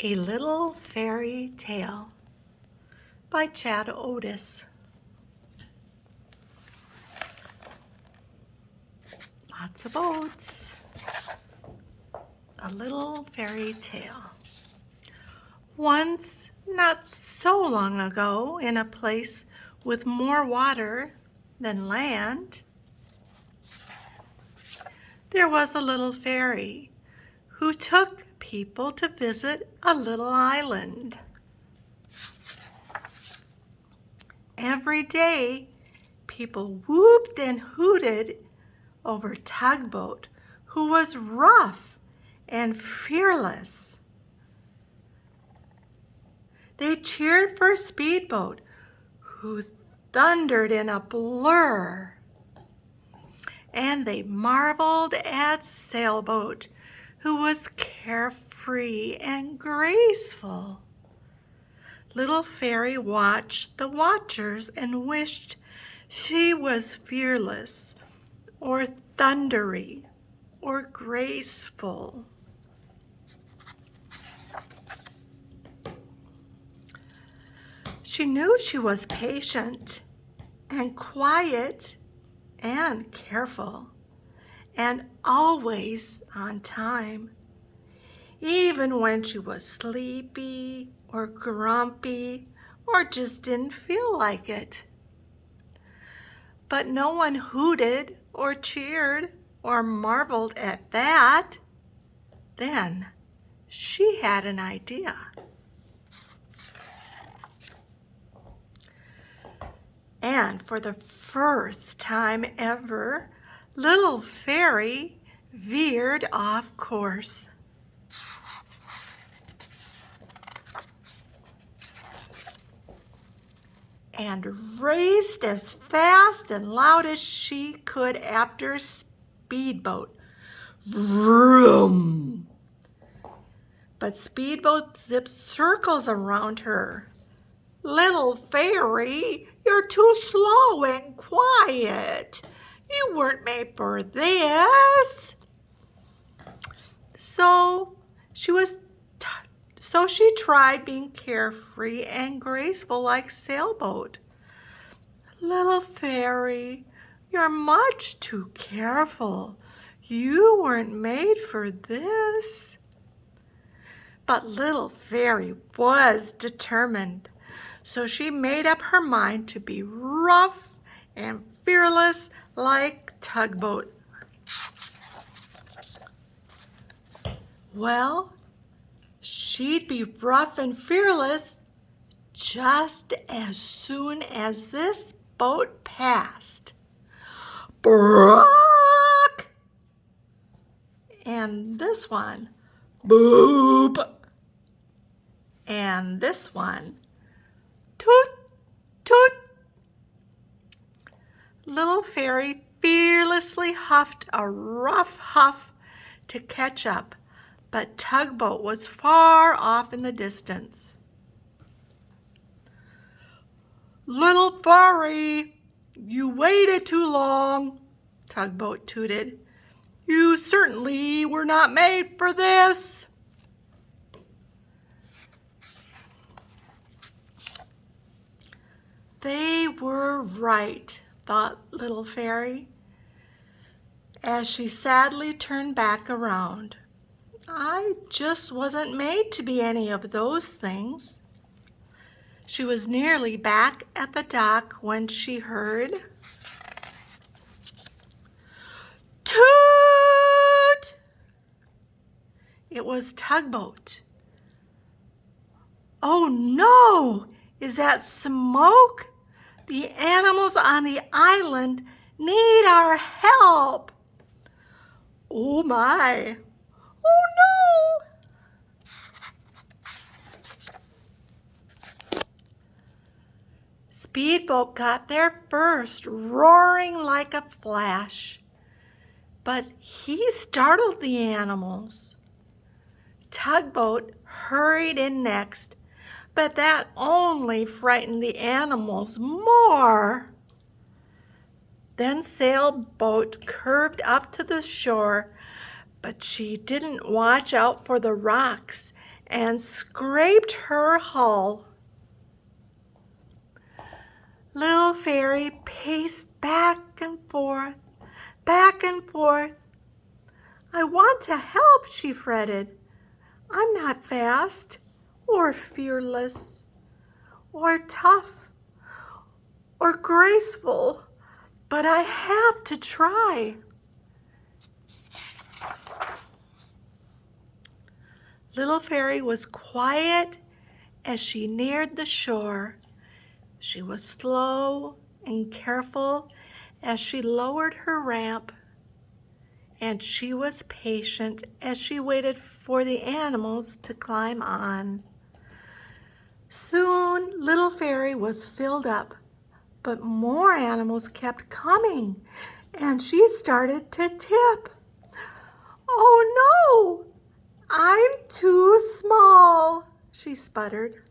A Little Fairy Tale by Chad Otis. Lots of boats. A little fairy tale. Once, not so long ago, in a place with more water than land, there was a little fairy who took people to visit a little island. Every day, people whooped and hooted over Tugboat, who was rough and fearless. They cheered for Speedboat, who thundered in a blur. And they marveled at Sailboat, who was carefree and graceful. Little Fairy watched the watchers and wished she was fearless, or thundery, or graceful. She knew she was patient and quiet and careful and always on time, even when she was sleepy or grumpy or just didn't feel like it. But no one hooted or cheered or marveled at that. Then she had an idea. And for the first time ever, Little Fairy veered off course. And raced as fast and loud as she could after Speedboat. Vroom! But Speedboat zipped circles around her. Little Fairy, you're too slow and quiet. You weren't made for this. So she tried being carefree and graceful like Sailboat. Little Fairy, you're much too careful. You weren't made for this. But Little Fairy was determined, so she made up her mind to be rough and fearless like Tugboat. Well, she'd be rough and fearless just as soon as this boat passed. Brock! And this one, boop! And this one, toot, toot. Little Fairy fearlessly huffed a rough huff to catch up, but Tugboat was far off in the distance. Little Fairy, you waited too long, Tugboat tooted. You certainly were not made for this. They were right, thought Little Fairy, as she sadly turned back around. I just wasn't made to be any of those things. She was nearly back at the dock when she heard toot! It was Tugboat. Oh no! Is that smoke? The animals on the island need our help. Oh my. Oh no. Speedboat got there first, roaring like a flash. But he startled the animals. Tugboat hurried in next, but that only frightened the animals more. Then Sailboat curved up to the shore, but she didn't watch out for the rocks and scraped her hull. Little Fairy paced back and forth, back and forth. I want to help, she fretted. I'm not fast, or fearless, or tough, or graceful, but I have to try. Little Fairy was quiet as she neared the shore. She was slow and careful as she lowered her ramp, and she was patient as she waited for the animals to climb on. Soon, Little Fairy was filled up, but more animals kept coming, and she started to tip. Oh no, I'm too small, she sputtered.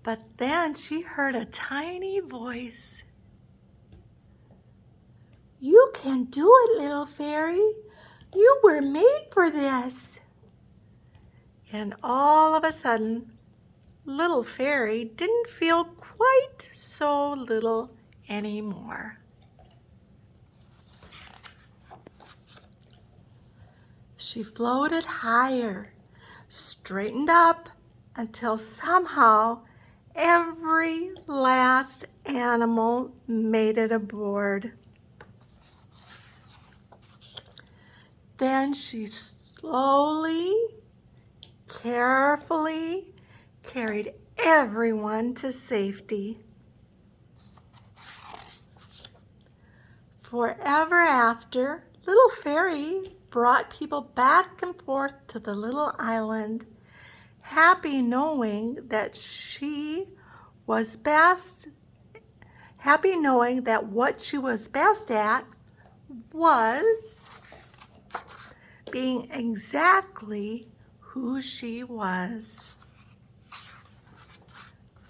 But then she heard a tiny voice. You can do it, Little Fairy. You were made for this. And all of a sudden, Little Fairy didn't feel quite so little anymore. She floated higher, straightened up until somehow every last animal made it aboard. Then she slowly, carefully carried everyone to safety. Forever after, Little Fairy brought people back and forth to the little island, happy knowing that what she was best at was being exactly who she was.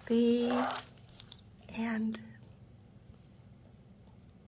The end.